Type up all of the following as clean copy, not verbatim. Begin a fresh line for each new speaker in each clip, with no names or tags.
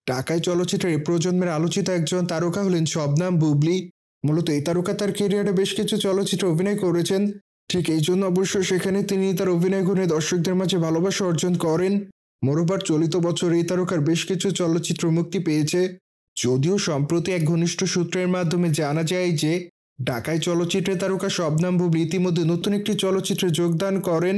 ঢাকাই চলচ্চিত্রের এই প্রজন্মের আলোচিত একজন তারকা হলেন শবনম বুবলী। মূলত এই তারকা তার ক্যারিয়ারে বেশ কিছু চলচ্চিত্রে অভিনয় করেছেন। ঠিক এই জন্য অবশ্য সেখানে তিনি তার অভিনয় গুণে দর্শকদের মাঝে ভালোবাসা অর্জন করেন। মোরবার চলিত বছর এই তারকার বেশ কিছু চলচ্চিত্র মুক্তি পেয়েছে। যদিও সম্প্রতি এক ঘনিষ্ঠ সূত্রের মাধ্যমে জানা যায় যে ঢাকাই চলচ্চিত্রে তারকা শবনম বুবলী ইতিমধ্যে নতুন একটি চলচ্চিত্রে যোগদান করেন।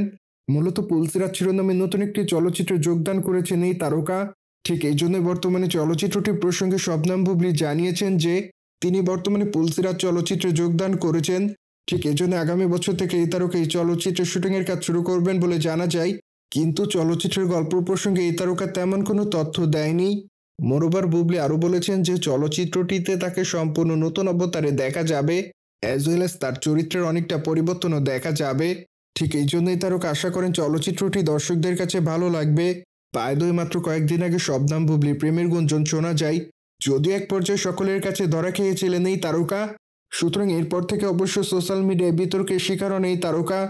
মূলত পুলসিরাত শিরোনামে নতুন একটি চলচ্চিত্রে যোগদান করেছেন এই তারকা। ঠিক এই জন্য বর্তমানে চলচ্চিত্রটির প্রসঙ্গে শবনম বুবলী জানিয়েছেন যে তিনি বর্তমানে পুলসিরাত চলচ্চিত্রে যোগদান করেছেন। ঠিক এজন্য আগামী বছর থেকে এই তারকা এই চলচ্চিত্রের শুটিংয়ের কাজ শুরু করবেন বলে জানা যায়। কিন্তু চলচ্চিত্রের গল্প প্রসঙ্গে এই তারকা তেমন কোনো তথ্য দেয়নি। মোরবার বুবলী আরও বলেছেন যে চলচ্চিত্রটিতে তাকে সম্পূর্ণ নতুন অবতারে দেখা যাবে, অ্যাজ ওয়েল অ্যাজ তার চরিত্রের অনেকটা পরিবর্তনও দেখা যাবে। ঠিক এই জন্যই তারকা আশা করেন চলচ্চিত্রটি দর্শকদের কাছে ভালো লাগবে। বায়দই মাত্র কয়েকদিন আগে শবনম বুবলী প্রেমের গুঞ্জন শোনা যায়, যদিও এক পর্যায়ে সকলের কাছে ধরা খেয়েছিলেন এই তারকা। সুতরাং এরপর থেকে অবশ্য সোশ্যাল মিডিয়ায় বিতর্কের শিকার হন এই তারকা।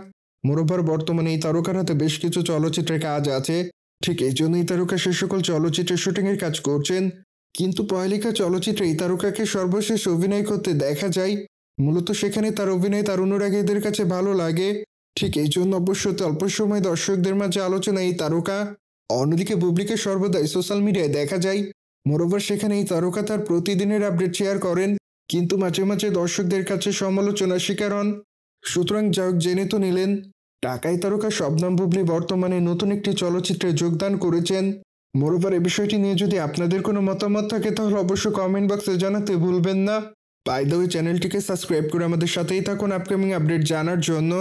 মোরবার বর্তমানে এই তারকার হাতে বেশ কিছু চলচ্চিত্রের কাজ আছে। ঠিক এই জন্যই তারকা সে সকল চলচ্চিত্রের শুটিংয়ের কাজ করছেন। কিন্তু পয়লিকা চলচ্চিত্রে এই তারকাকে সর্বশেষ অভিনয় করতে দেখা যায়। মূলত সেখানে তার অভিনয় তার অনুরাগীদের কাছে ভালো লাগে। ঠিক এই জন্য অবশ্য অল্প সময় দর্শকদের মাঝে আলোচনা এই তারকা। অন্যদিকে বুবলীকে সর্বদাই সোশ্যাল মিডিয়ায় দেখা যায়। মোরওভার সেখানে এই তারকা তার প্রতিদিনের আপডেট শেয়ার করেন, কিন্তু মাঝে মাঝে দর্শকদের কাছে সমালোচনার শিকার হন। সুতরাং যা হোক, জেনে তো নিলেন ঢাকাই তারকা শবনম বুবলী বর্তমানে নতুন একটি চলচ্চিত্রে যোগদান করেছেন। মোরওভার এই বিষয়টি নিয়ে যদি আপনাদের কোনো মতামত থাকে তাহলে অবশ্য কমেন্ট বক্সে জানাতে ভুলবেন না। বাই দ্য ওয়ে, চ্যানেলটিকে সাবস্ক্রাইব করে আমাদের সাথেই থাকুন আপকামিং আপডেট জানার জন্য।